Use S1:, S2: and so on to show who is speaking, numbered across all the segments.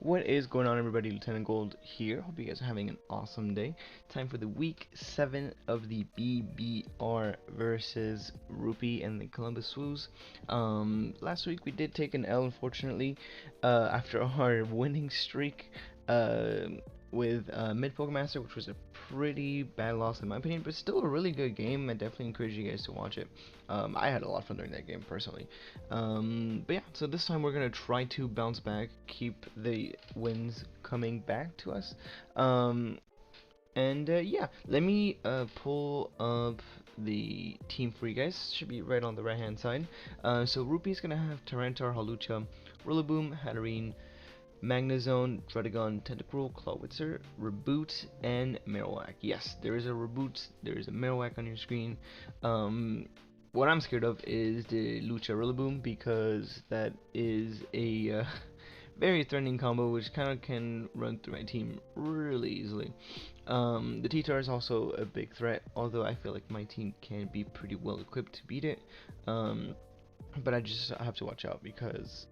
S1: What is going on, everybody? Lieutenant Gold here. Hope you guys are having an awesome day. Time for the week 7 of the BBR versus Ruppy and the Columbus Swoos. Last week we did take an L, unfortunately, after our winning streak with Mid Pokemaster, which was a pretty bad loss in my opinion, but still a really good game. I definitely encourage you guys to watch it. I had a lot of fun during that game personally. But yeah, so this time we're gonna try to bounce back, keep the wins coming back to us. Yeah, let me pull up the team for you guys. Should be right on the right hand side. So Ruppy's gonna have Tyranitar, Hawlucha, Rillaboom, Hatterene, Magnezone, Druddigon, Tentacruel, Clawitzer, Reboot, and Marowak. Yes, there is a Reboot, there is a Marowak on your screen. What I'm scared of is the Lucha Rillaboom, because that is a very threatening combo which kind of can run through my team really easily. The T-Tar is also a big threat, although I feel like my team can be pretty well equipped to beat it. But I just have to watch out because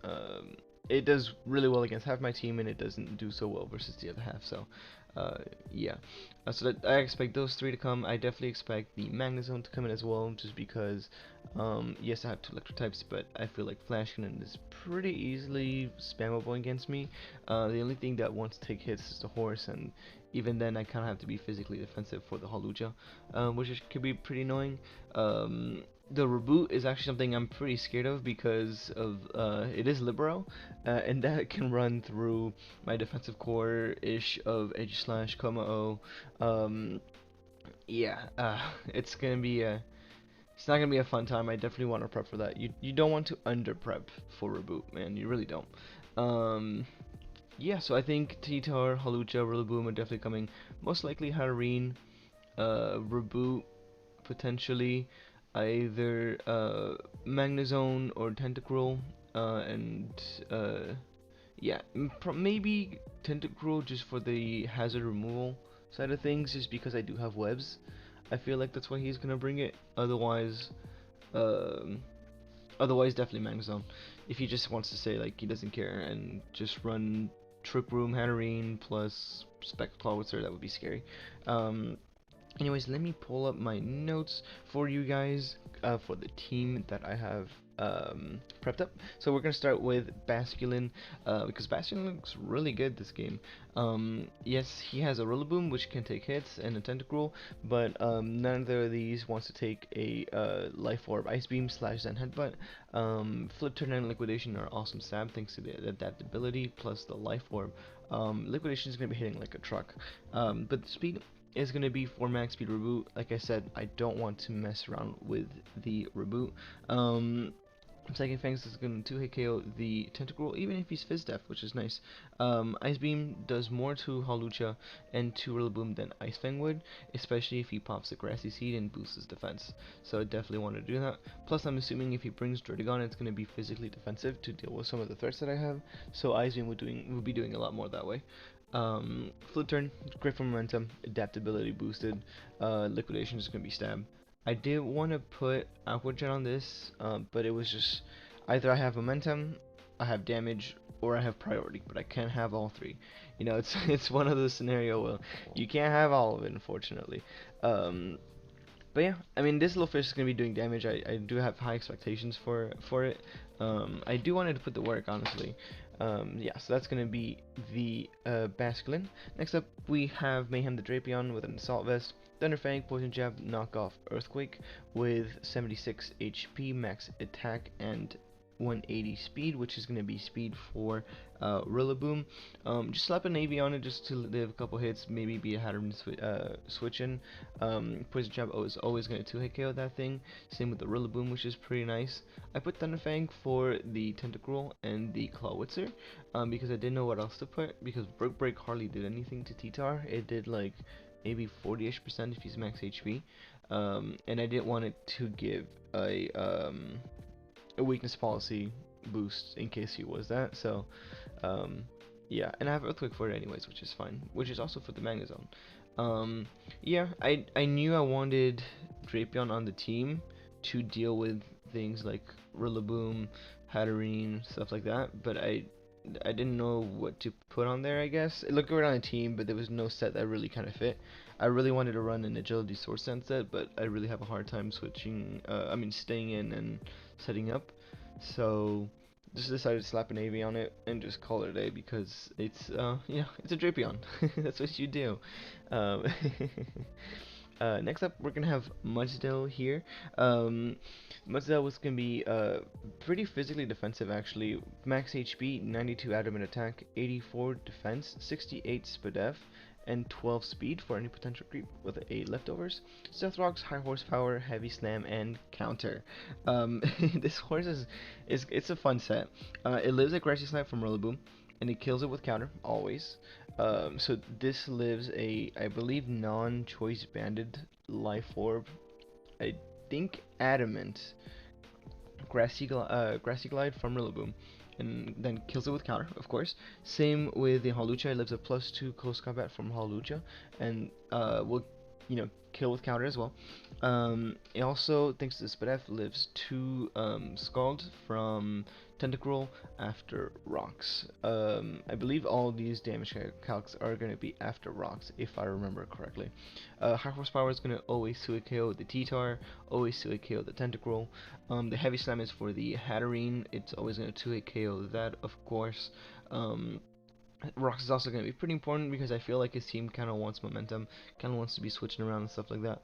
S1: it does really well against half my team and it doesn't do so well versus the other half. So yeah, so that I expect those three to come. I definitely expect the Magnezone to come in as well, just because yes, I have two electric types, but I feel like Flash Cannon is pretty easily spammable against me. The only thing that wants to take hits is the horse, and even then I kind of have to be physically defensive for the Hawlucha, could be pretty annoying. The Reboot is actually something I'm pretty scared of because of it is Libero, and that can run through my defensive core-ish of Edge Slash, Kommo-o. Yeah, it's gonna be it's not gonna be a fun time. I definitely want to prep for that. You don't want to under prep for Reboot, man. You really don't. Yeah, so I think T-Tar, Hawlucha, Rillaboom are definitely coming. Most likely Hatterene, Reboot, potentially either Magnezone or Tentacruel, and yeah, maybe Tentacruel just for the hazard removal side of things, just because I do have webs. I feel like that's why he's gonna bring it. Um, otherwise definitely Magnezone. If he just wants to say like he doesn't care and just run Trick Room, Hatterene plus Spectre Clawitzer, that would be scary. Anyways, let me pull up my notes for you guys for the team that I have prepped up. So we're gonna start with Basculin, because Basculin looks really good this game. Yes, he has a Rillaboom which can take hits and a Tentacruel, but none of these wants to take a Life Orb, Ice Beam, Slash, Zen Headbutt. Flip Turn and Liquidation are awesome stab thanks to the adaptability plus the Life Orb. Liquidation is gonna be hitting like a truck, but the speed is going to be for max speed Reboot. Like I said, I don't want to mess around with the Reboot. Second Fangs is going to 2-hit KO the Tentacruel, even if he's Fizz Def, which is nice. Ice Beam does more to Hawlucha and to Rillaboom than Ice Fang would, especially if he pops the Grassy Seed and boosts his defense. So I definitely want to do that. Plus, I'm assuming if he brings Druddigon, it's going to be physically defensive to deal with some of the threats that I have. So Ice Beam would be doing a lot more that way. Flip Turn, great for momentum, adaptability boosted, liquidation is going to be stab. I did want to put Aqua Jet on this, but it was just either I have momentum, I have damage, or I have priority, but I can't have all three. You know, it's one of those scenarios where you can't have all of it, unfortunately. But yeah, I mean, this little fish is going to be doing damage. I do have high expectations for it. I do want it to put the work, honestly. Yeah, so that's going to be the Basculin. Next up, we have Mayhem the Drapion with an Assault Vest, Thunderfang, Poison Jab, Knockoff, Earthquake with 76 HP, max attack, and 180 speed, which is going to be speed for Rillaboom. Just slap a Navy on it just to live a couple hits, maybe be a Hatterene switch in. Poison Jab is always going to 2-hit KO that thing. Same with the Rillaboom, which is pretty nice. I put Thunderfang for the Tentacruel and the Clawitzer, because I didn't know what else to put, because Broke Break hardly did anything to T-Tar. It did like maybe 40ish% if he's max HP, and I didn't want it to give a weakness policy boost in case he was that. So yeah, and I have Earthquake for it anyways, which is fine, which is also for the Magnezone. Yeah, I knew I wanted Drapion on the team to deal with things like Rillaboom, Hatterene, stuff like that, but I I didn't know what to put on there, I guess. It looked good on a team, but there was no set that really kind of fit. I really wanted to run an agility source sense set, but I really have a hard time switching, staying in and setting up. So just decided to slap an AV on it and just call it a day because it's, it's a Drapion. That's what you do. Um, next up, we're gonna have Mudsdale here. Mudsdale was gonna be pretty physically defensive actually. Max HP, 92 adamant attack, 84 defense, 68 SPDF, and 12 speed for any potential creep with a leftovers. Stealth rocks, high horsepower, heavy slam, and counter. This horse it's a fun set. It lives a grassy slap from Rillaboom, and it kills it with counter always. So this lives a, I believe, non-choice banded life orb. I think adamant grassy glide from Rillaboom, and then kills it with counter, of course. Same with the Hawlucha. It lives a +2 close combat from Hawlucha, and will kill with counter as well. It also, thanks to the SPDF, lives 2 Scald from Tentacruel after rocks. I believe all these damage calcs are going to be after rocks, if I remember correctly. High horsepower is going to always 2-hit KO the T-Tar, always 2-hit KO the Tentacruel. The heavy slam is for the Hatterene. It's always going to 2-hit KO that, of course. Rocks is also going to be pretty important because I feel like his team kind of wants momentum, kind of wants to be switching around and stuff like that.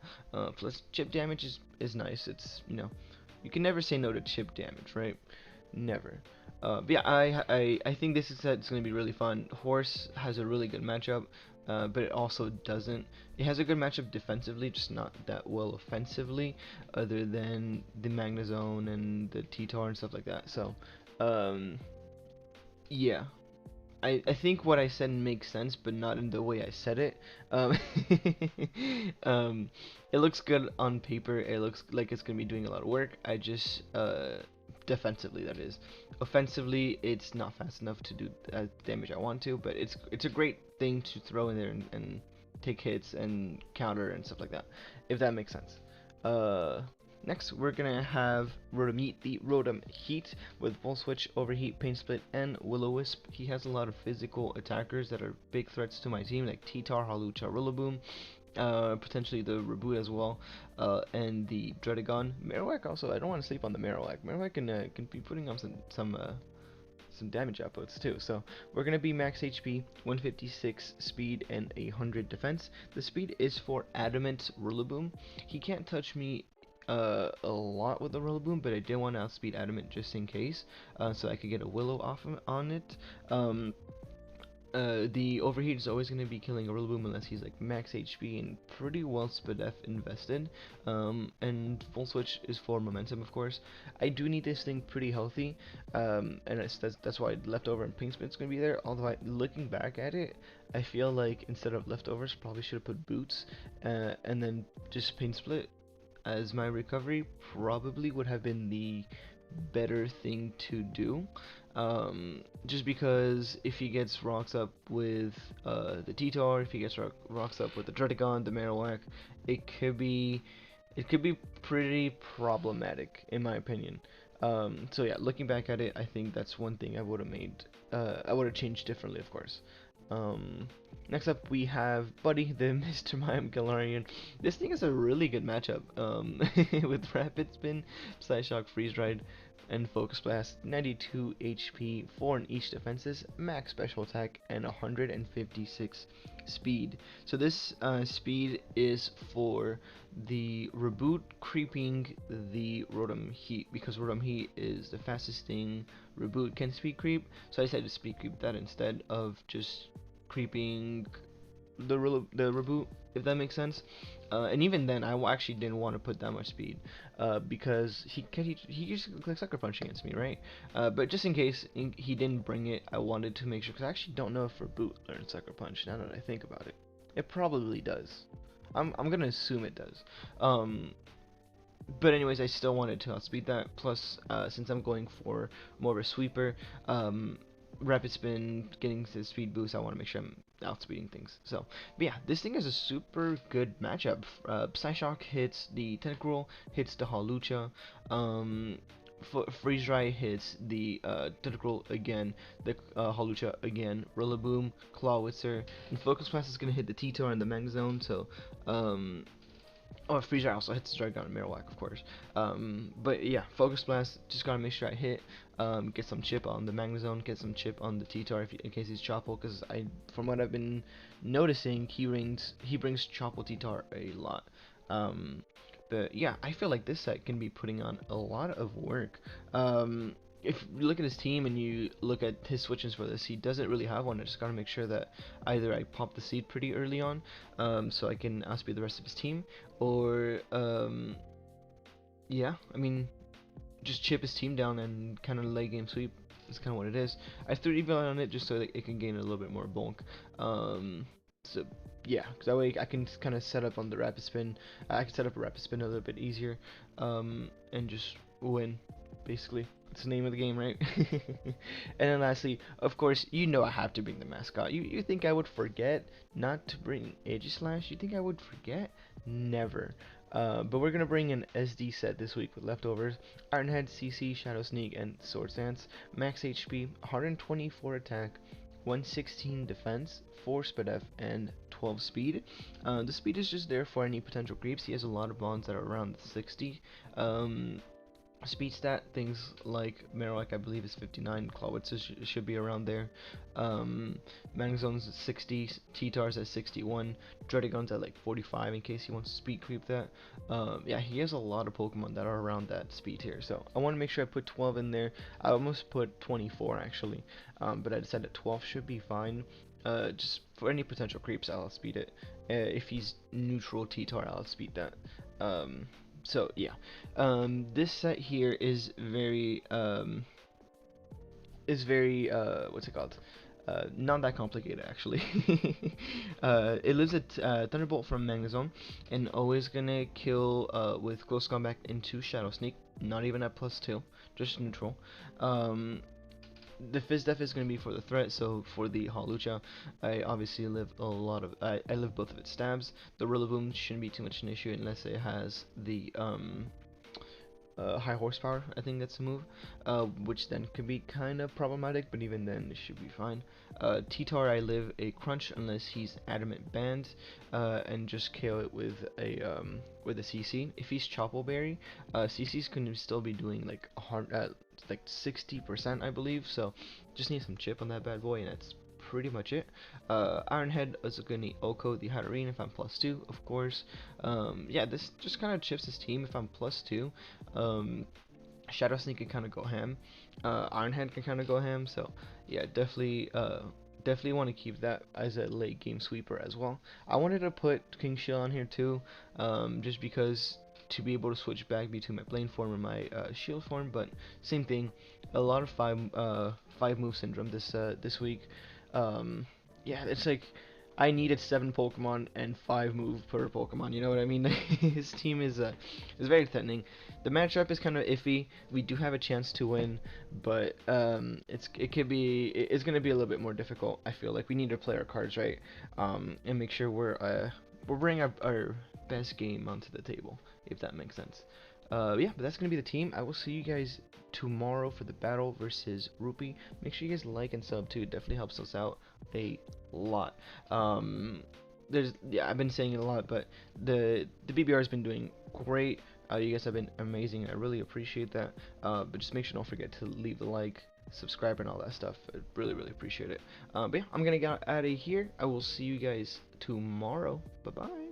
S1: Plus chip damage is nice. It's, you can never say no to chip damage, right? Never. But yeah, I think this set's going to be really fun. Horse has a really good matchup, but it also doesn't. It has a good matchup defensively, just not that well offensively, other than the Magnezone and the T-Tar and stuff like that. So, yeah. I think what I said makes sense, but not in the way I said it. It looks good on paper. It looks like it's gonna be doing a lot of work. I just defensively, that is. Offensively, it's not fast enough to do the damage I want to, but it's a great thing to throw in there and take hits and counter and stuff like that, if that makes sense. Next, we're gonna have Rotom the Rotom Heat with Volt Switch, Overheat, Pain Split, and Will-O-Wisp. He has a lot of physical attackers that are big threats to my team, like T-Tar, Hawlucha, Rillaboom, potentially the Reboot as well, and the Dredagon. Marowak also, I don't want to sleep on the Marowak. Marowak can be putting on some damage outputs too. So we're gonna be max HP, 156 speed, and 100 defense. The speed is for Adamant Rillaboom. He can't touch me a lot with the Rillaboom, but I did want to outspeed Adamant just in case, so I could get a Willow off on it. The Overheat is always going to be killing a Rillaboom unless he's like max HP and pretty well SPDF invested. And Full Switch is for momentum, of course. I do need this thing pretty healthy, and that's why Leftover and Pink Spit's going to be there. Although looking back at it, I feel like instead of Leftovers, probably should have put Boots, and then just Pain Split as my recovery probably would have been the better thing to do, just because if he gets rocks up with the T-Tar, if he gets rocks up with the Dredagon, the Marowak, it could be pretty problematic in my opinion. So yeah, looking back at it, I think that's one thing I would have made, I would have changed differently, of course. Next up we have Buddy, the Mr. Mime Galarian. This thing is a really good matchup, with Rapid Spin, Psyshock, Freeze Ride, and Focus Blast. 92 HP, 4 in each defenses, max special attack, and 156 speed. So this speed is for the Reboot creeping the Rotom Heat, because Rotom Heat is the fastest thing Reboot can speed creep, so I decided to speed creep that instead of just creeping the Reboot, if that makes sense. And even then, I actually didn't want to put that much speed, because he just like Sucker Punch against me, right? But just in case he didn't bring it, I wanted to make sure, because I actually don't know if Reboot learns Sucker Punch, now that I think about it. It probably does. I'm gonna assume it does. But anyways, I still wanted to outspeed that, plus since I'm going for more of a sweeper, Rapid Spin getting the speed boost, I want to make sure I'm outspeeding things. So, but yeah, this thing is a super good matchup. Psyshock hits the Tentacruel, hits the Hawlucha. Freeze Dry hits the Tentacle again, the Hawlucha again, Rillaboom, Clawitzer, and Focus Blast is gonna hit the T-Tar and the Mega Zone. So, oh, Freeze Dry also hits the Dragon and Marowak, of course. But yeah, Focus Blast, just gotta make sure I hit. Get some chip on the Magma Zone, get some chip on the T-Tar in case he's Chople, because from what I've been noticing, he brings Chople T-Tar a lot. But yeah, I feel like this set can be putting on a lot of work. If you look at his team and you look at his switches for this, he doesn't really have one. I just gotta make sure that either I pop the seed pretty early on, so I can outspeed the rest of his team, or yeah, I mean, just chip his team down and kind of late game sweep. That's kind of what it is. I threw Evil on it just so that it can gain a little bit more bulk. So yeah, because that way I can kind of set up on the rapid spin. I can set up a rapid spin a little bit easier, and just win, basically. That's the name of the game, right? And then lastly, of course, you know I have to bring the mascot. You think I would forget not to bring Aegislash? You think I would forget? Never. But we're gonna bring an SD set this week with leftovers: Ironhead, CC, Shadow Sneak, and Swords Dance. Max HP, 124 attack, 116 defense, 4 speed F, and 12 speed. The speed is just there for any potential creeps. He has a lot of bonds that are around 60. Speed stat, things like Marowak I believe is 59, Clawitzer should be around there. Magnezone's at 60, T-Tar's at 61, Dredagon's at like 45 in case he wants to speed creep that. Yeah, he has a lot of Pokemon that are around that speed here, so I want to make sure I put 12 in there. I almost put 24 actually, but I decided 12 should be fine. Just for any potential creeps, I'll speed it. If he's neutral T-Tar, I'll speed that. So yeah, this set here is very what's it called? Not that complicated actually. It lives at Thunderbolt from Magnezone, and always gonna kill with Close Combat into Shadow Sneak. Not even at +2, just neutral. The Fizz Def is going to be for the threat, so for the Hawlucha, I obviously live I live both of its stabs. The Rillaboom shouldn't be too much an issue unless it has the high horsepower, I think that's the move, which then could be kind of problematic, but even then it should be fine. T-Tar, I live a crunch unless he's adamant banned, and just KO it with a CC. If he's Choppleberry, CC's can still be doing like like 60% I believe, so just need some chip on that bad boy, and that's pretty much it. Ironhead is going to need Oko the Hatterene if I'm +2, of course. Yeah, this just kind of chips his team if I'm +2. Shadow Sneak can kind of go ham. Ironhead can kind of go ham, so yeah, definitely want to keep that as a late game sweeper as well. I wanted to put King Shield on here too, just because to be able to switch back between my Blaine form and my Shield form, but same thing. A lot of five move syndrome this week. Yeah, it's like I needed 7 Pokemon and 5 move per Pokemon. You know what I mean? His team is very threatening. The matchup is kind of iffy. We do have a chance to win, but it's gonna be a little bit more difficult. I feel like we need to play our cards right, and make sure we're bringing our best game onto the table, if that makes sense. Yeah, but that's gonna be the team. I will see you guys tomorrow for the battle versus Ruppy. Make sure you guys like and sub too. It definitely helps us out a lot. Yeah, I've been saying it a lot, but the BBR has been doing great. You guys have been amazing. I really appreciate that. But just make sure don't forget to leave a like, subscribe, and all that stuff. I really appreciate it. But yeah, I'm gonna get out of here. I will see you guys tomorrow. Bye bye.